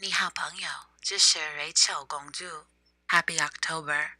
你好朋友，这是 Rachel 公主。Happy October.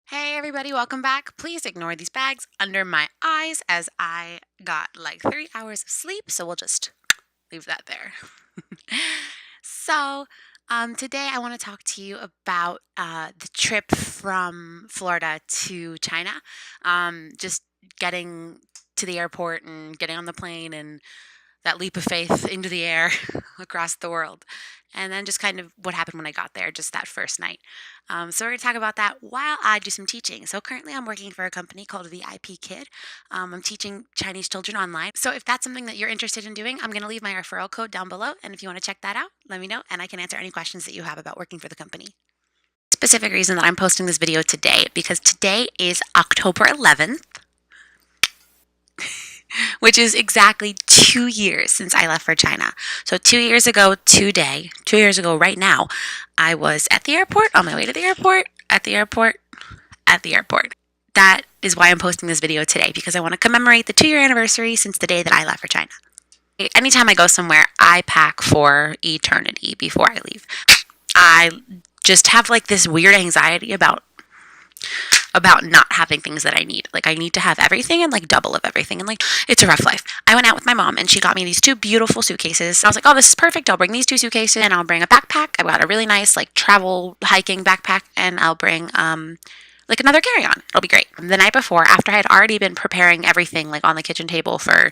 Hey everybody, welcome back. Please ignore these bags under my eyes as I got like 3 hours of sleep, so we'll just leave that there. So, today I want to talk to you about the trip from Florida to China. Just getting to the airport and getting on the plane and that leap of faith into the air across the world. And then just kind of what happened when I got there, just that first night. So we're going to talk about that while I do some teaching. So currently I'm working for a company called VIPKid. I'm teaching Chinese children online. So if that's something that you're interested in doing, I'm going to leave my referral code down below. And if you want to check that out, let me know and I can answer any questions that you have about working for the company. Specific reason that I'm posting this video today, because today is October 11th. Which is exactly 2 years since I left for China. So 2 years ago today, 2 years ago right now, I was at the airport, on my way to the airport, at the airport, at the airport. That is why I'm posting this video today, because I want to commemorate the 2-year anniversary since the day that I left for China. Anytime I go somewhere, I pack for eternity before I leave. I just have like this weird anxiety about not having things that I need. Like I need to have everything and like double of everything. And like, it's a rough life. I went out with my mom and she got me these 2 beautiful suitcases. I was like, oh, this is perfect. I'll bring these 2 suitcases and I'll bring a backpack. I got a really nice like travel hiking backpack and I'll bring like another carry-on. It'll be great. The night before, after I had already been preparing everything like on the kitchen table for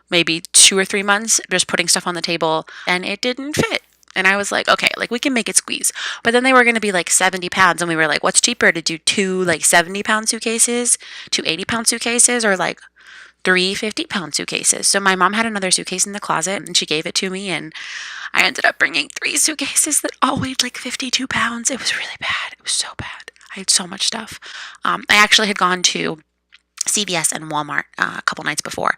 maybe 2 or 3 months, just putting stuff on the table, and it didn't fit. And I was like, okay, like we can make it squeeze. But then they were going to be like 70 pounds. And we were like, what's cheaper to do 2 like 70-pound suitcases, 2 80-pound suitcases, or like 3 50-pound suitcases? So my mom had another suitcase in the closet and she gave it to me. And I ended up bringing 3 suitcases that all weighed like 52 pounds. It was really bad. It was so bad. I had so much stuff. I actually had gone to CVS and Walmart a couple nights before,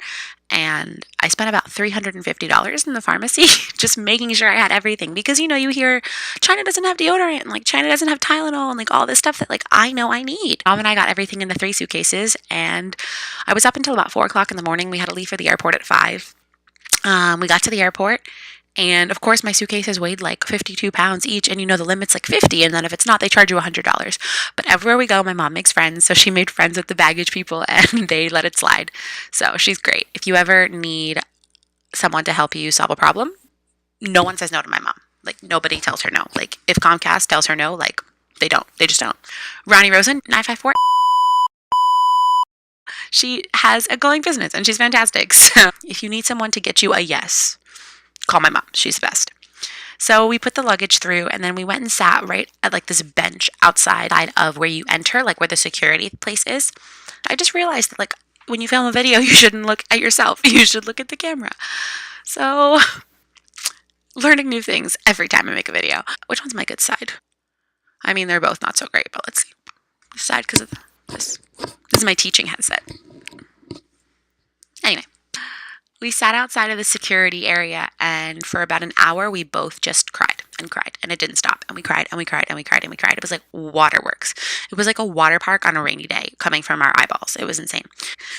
and I spent about $350 in the pharmacy just making sure I had everything, because you know, you hear China doesn't have deodorant and like China doesn't have Tylenol and like all this stuff that like I know I need. Mom and I got everything in the 3 suitcases, and I was up until about 4 o'clock in the morning. We had to leave for the airport at 5. We got to the airport, and of course my suitcases weighed like 52 pounds each, and you know the limit's like 50, and then if it's not, they charge you $100. But everywhere we go, my mom makes friends, so she made friends with the baggage people and they let it slide. So she's great. If you ever need someone to help you solve a problem, no one says no to my mom. Like nobody tells her no. Like if Comcast tells her no, like they don't. They just don't. Ronnie Rosen, 954. She has a going business and she's fantastic. So if you need someone to get you a yes, call my mom. She's the best. So we put the luggage through, and then we went and sat right at like this bench outside of where you enter, like where the security place is. I just realized that like when you film a video, you shouldn't look at yourself. You should look at the camera. So learning new things every time I make a video. Which one's my good side? I mean, they're both not so great, but let's see. This side, because of this. This is my teaching headset. Anyway. We sat outside of the security area, and for about an hour, we both just cried and cried, and it didn't stop. And we cried and we cried and we cried and we cried. It was like waterworks. It was like a water park on a rainy day coming from our eyeballs. It was insane.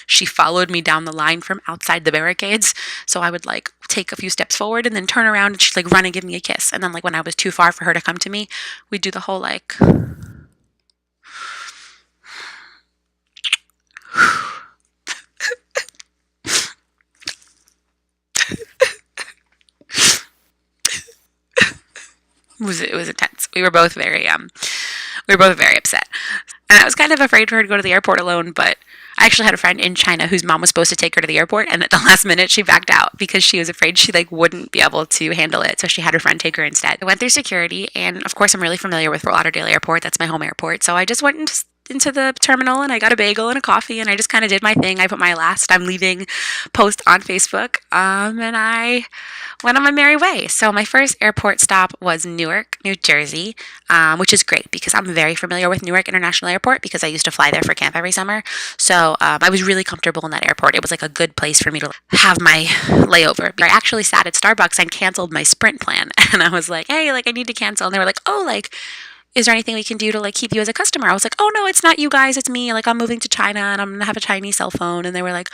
She followed me down the line from outside the barricades. So I would like take a few steps forward and then turn around, and she'd like run and give me a kiss. And then like when I was too far for her to come to me, we'd do the whole like... It was intense. We were both very upset. And I was kind of afraid for her to go to the airport alone, but I actually had a friend in China whose mom was supposed to take her to the airport, and at the last minute she backed out because she was afraid she like wouldn't be able to handle it. So she had her friend take her instead. I went through security, and of course I'm really familiar with Fort Lauderdale Airport. That's my home airport. So I just went and into the terminal and I got a bagel and a coffee and I just kind of did my thing. I put my last I'm leaving post on Facebook, and I went on my merry way. So my first airport stop was Newark, New Jersey, which is great because I'm very familiar with Newark International Airport because I used to fly there for camp every summer. So I was really comfortable in that airport. It was like a good place for me to have my layover. I actually sat at Starbucks and canceled my Sprint plan, and I was like, "Hey, like I need to cancel," and they were like, "Oh, like." Is there anything we can do to like keep you as a customer? I was like, oh no, it's not you guys, it's me. Like I'm moving to China and I'm gonna have a Chinese cell phone. And they were like,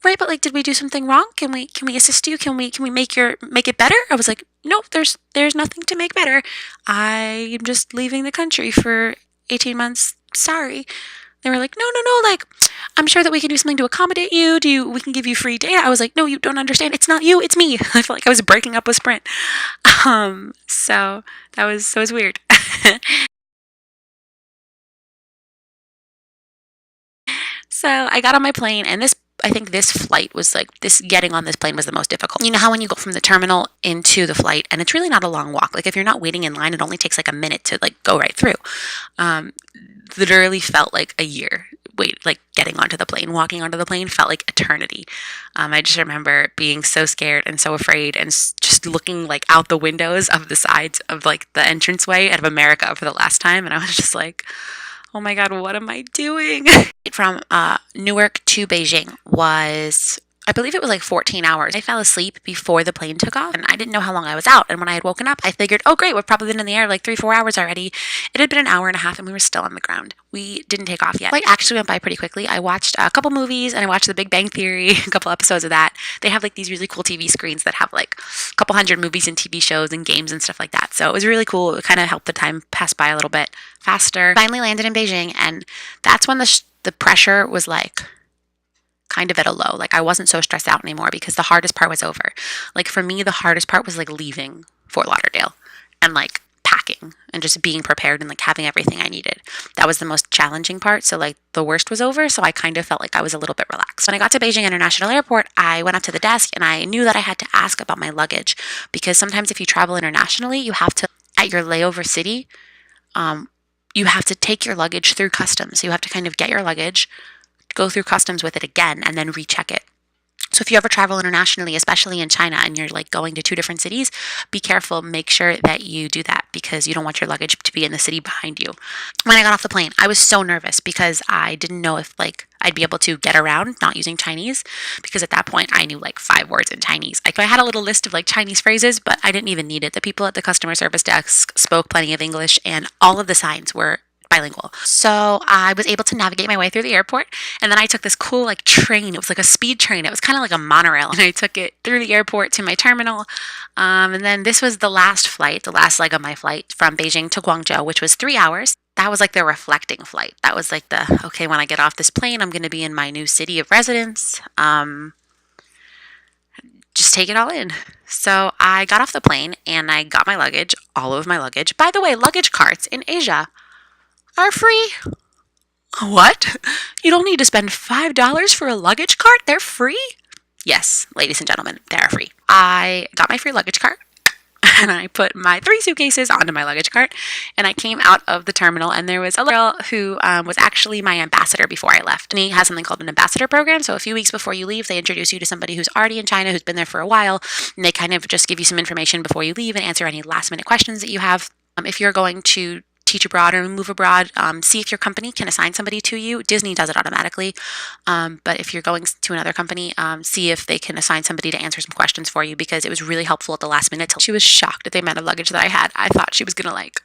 right, but like, did we do something wrong? Can we assist you? Can we make it better? I was like, no, there's nothing to make better. I am just leaving the country for 18 months. Sorry. They were like, no, like, I'm sure that we can do something to accommodate you. We can give you free data. I was like, no, you don't understand. It's not you, it's me. I felt like I was breaking up with Sprint. So that was weird. So I got on my plane, and I think this flight was like this. Getting on this plane was the most difficult. You know how when you go from the terminal into the flight, and it's really not a long walk. Like if you're not waiting in line, it only takes like a minute to like go right through. Um, Literally felt like a year. Wait, like getting onto the plane, walking onto the plane felt like eternity. I just remember being so scared and so afraid, and just looking like out the windows of the sides of like the entranceway out of America for the last time, and I was just like, oh my God, what am I doing? From Newark to Beijing was, I believe it was like 14 hours. I fell asleep before the plane took off and I didn't know how long I was out. And when I had woken up, I figured, oh great, we've probably been in the air like 3-4 hours already. It had been an hour and a half and we were still on the ground. We didn't take off yet. Flight actually went by pretty quickly. I watched a couple movies and I watched The Big Bang Theory, a couple episodes of that. They have like these really cool TV screens that have like a couple hundred movies and TV shows and games and stuff like that. So it was really cool. It kind of helped the time pass by a little bit faster. Finally landed in Beijing, and that's when the pressure was like kind of at a low. Like I wasn't so stressed out anymore because the hardest part was over. Like for me, the hardest part was like leaving Fort Lauderdale and like packing and just being prepared and like having everything I needed. That was the most challenging part. So like the worst was over. So I kind of felt like I was a little bit relaxed. When I got to Beijing International Airport, I went up to the desk and I knew that I had to ask about my luggage because sometimes if you travel internationally, you have to, at your layover city, you have to take your luggage through customs. You have to kind of get your luggage, go through customs with it again, and then recheck it. So if you ever travel internationally, especially in China, and you're like going to 2 different cities, be careful. Make sure that you do that because you don't want your luggage to be in the city behind you. When I got off the plane, I was so nervous because I didn't know if like I'd be able to get around not using Chinese, because at that point I knew like 5 words in Chinese. Like I had a little list of like Chinese phrases, but I didn't even need it. The people at the customer service desk spoke plenty of English and all of the signs were bilingual. So I was able to navigate my way through the airport, and then I took this cool like train. It was like a speed train. It was kind of like a monorail, and I took it through the airport to my terminal. And then this was the last flight, the last leg of my flight from Beijing to Guangzhou, which was 3 hours. That was like the reflecting flight. That was like the, okay, when I get off this plane, I'm going to be in my new city of residence. Just take it all in. So I got off the plane and I got my luggage, all of my luggage. By the way, luggage carts in Asia are free. What? You don't need to spend $5 for a luggage cart? They're free? Yes, ladies and gentlemen, they're free. I got my free luggage cart and I put my 3 suitcases onto my luggage cart, and I came out of the terminal, and there was a girl who was actually my ambassador before I left. And he has something called an ambassador program. So a few weeks before you leave, they introduce you to somebody who's already in China, who's been there for a while, and they kind of just give you some information before you leave and answer any last minute questions that you have. If you're going to teach abroad or move abroad, see if your company can assign somebody to you. Disney does it automatically. But if you're going to another company, see if they can assign somebody to answer some questions for you, because it was really helpful at the last minute. She was shocked at the amount of luggage that I had. I thought she was going to like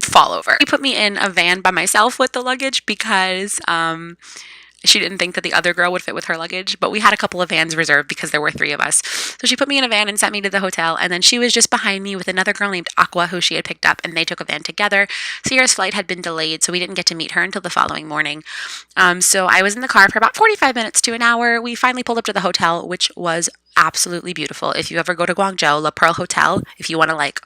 fall over. She put me in a van by myself with the luggage because she didn't think that the other girl would fit with her luggage, but we had a couple of vans reserved because there were 3 of us. So she put me in a van and sent me to the hotel, and then she was just behind me with another girl named Aqua who she had picked up, and they took a van together. Sierra's flight had been delayed, so we didn't get to meet her until the following morning. So I was in the car for about 45 minutes to an hour. We finally pulled up to the hotel, which was absolutely beautiful. If you ever go to Guangzhou, La Perle Hotel, if you want to like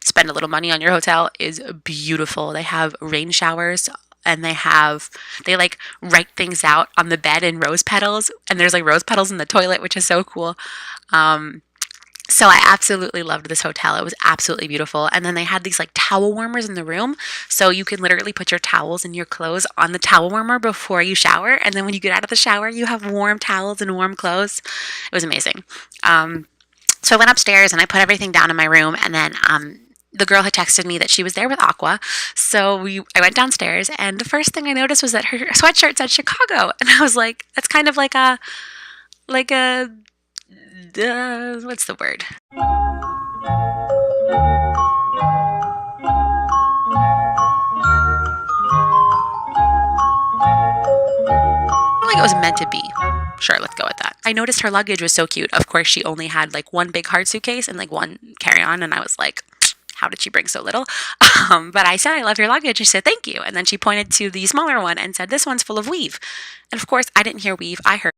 spend a little money on your hotel, is beautiful. They have rain showers, and they like write things out on the bed in rose petals, and there's like rose petals in the toilet, which is so cool. So I absolutely loved this hotel. It was absolutely beautiful. And then they had these like towel warmers in the room. So you can literally put your towels and your clothes on the towel warmer before you shower. And then when you get out of the shower, you have warm towels and warm clothes. It was amazing. So I went upstairs and I put everything down in my room. And then the girl had texted me that she was there with Aqua. So I went downstairs. And the first thing I noticed was that her sweatshirt said Chicago. And I was like, that's kind of like a, what's the word? Like it was meant to be. Sure, let's go with that. I noticed her luggage was so cute. Of course, she only had like one big hard suitcase and like one carry-on, and I was like, how did she bring so little? But I said, I love your luggage. She said, thank you. And then she pointed to the smaller one and said, this one's full of weave. And of course, I didn't hear weave. I heard.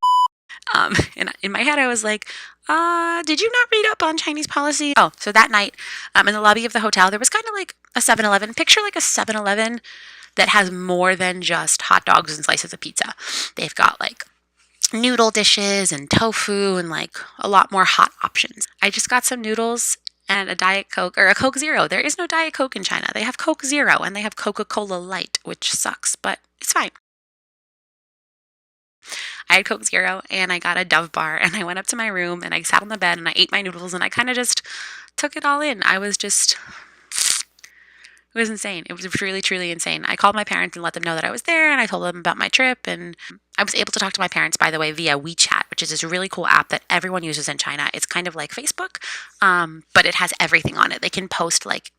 And in my head, I was like, did you not read up on Chinese policy? Oh, so that night in the lobby of the hotel, there was kind of like a 7-Eleven. Picture like a 7-Eleven that has more than just hot dogs and slices of pizza. They've got like noodle dishes and tofu and like a lot more hot options. I just got some noodles and a Diet Coke or a Coke Zero. There is no Diet Coke in China. They have Coke Zero and they have Coca-Cola Light, which sucks, but it's fine. I had Coke Zero and I got a Dove bar and I went up to my room and I sat on the bed and I ate my noodles and I kind of just took it all in. It was insane. It was really, truly insane. I called my parents and let them know that I was there, and I told them about my trip. And I was able to talk to my parents, by the way, via WeChat, which is this really cool app that everyone uses in China. It's kind of like Facebook, but it has everything on it. They can post like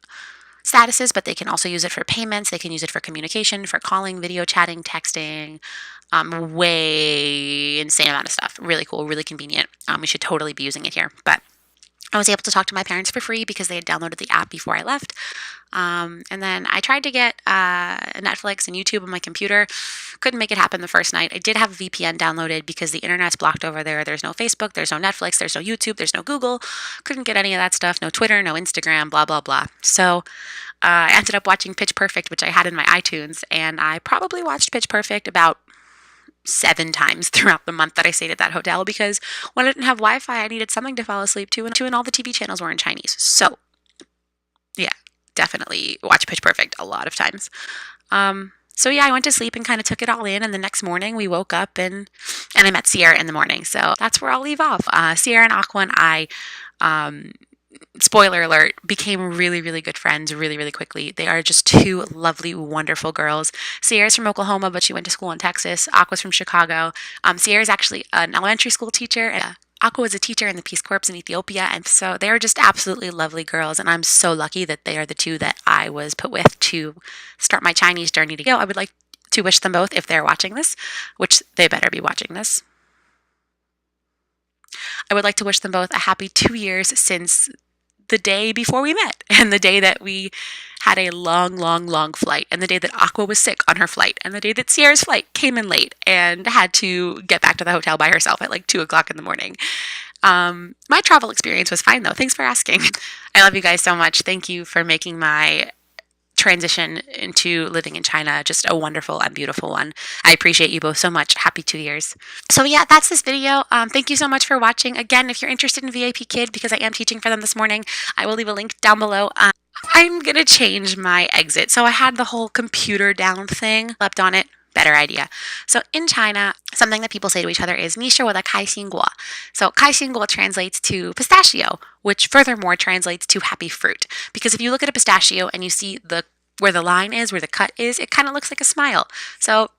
statuses, but they can also use it for payments. They can use it for communication, for calling, video chatting, texting, way insane amount of stuff. Really cool, really convenient. We should totally be using it here. But I was able to talk to my parents for free because they had downloaded the app before I left. And then I tried to get Netflix and YouTube on my computer. Couldn't make it happen the first night. I did have a VPN downloaded because the internet's blocked over there. There's no Facebook, there's no Netflix, there's no YouTube, there's no Google. Couldn't get any of that stuff. No Twitter, no Instagram, blah, blah, blah. So I ended up watching Pitch Perfect, which I had in my iTunes. And I probably watched Pitch Perfect about 7 times throughout the month that I stayed at that hotel because when I didn't have Wi-Fi, I needed something to fall asleep to, and all the TV channels were in Chinese. So, yeah, definitely watch Pitch Perfect a lot of times. So yeah, I went to sleep and kind of took it all in, and the next morning we woke up and I met Sierra in the morning. So that's where I'll leave off. Sierra and Aqua and I, spoiler alert, became really, really good friends really, really quickly. They are just two lovely, wonderful girls. Sierra's from Oklahoma, but she went to school in Texas. Aqua's from Chicago. Sierra's actually an elementary school teacher, and Aqua was a teacher in the Peace Corps in Ethiopia, and so they are just absolutely lovely girls, and I'm so lucky that they are the two that I was put with to start my Chinese journey to go. I would like to wish them both, if they're watching this, which they better be watching this, I would like to wish them both a happy 2 years since the day before we met and the day that we had a long, long, long flight and the day that Aqua was sick on her flight and the day that Sierra's flight came in late and had to get back to the hotel by herself at like 2 o'clock in the morning. My travel experience was fine though. Thanks for asking. I love you guys so much. Thank you for making my transition into living in China just a wonderful and beautiful one. I appreciate you both so much. Happy 2 years. So yeah, that's this video. Thank you so much for watching. Again, if you're interested in VIPKid, because I am teaching for them this morning, I will leave a link down below. I'm gonna change my exit. So I had the whole computer down thing, slept on it. Better idea. So in China, something that people say to each other is 你是我的开心果. So 开心果 translates to pistachio, which furthermore translates to happy fruit. Because if you look at a pistachio and you see where the line is, where the cut is, it kind of looks like a smile. So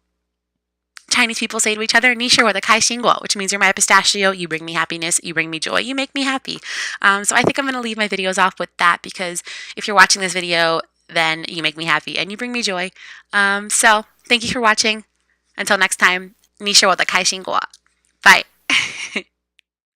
Chinese people say to each other, 你是我的开心果, which means you're my pistachio, you bring me happiness, you bring me joy, you make me happy. So I think I'm going to leave my videos off with that because if you're watching this video, then you make me happy and you bring me joy. So thank you for watching. Until next time, 你是我的开心果. Bye.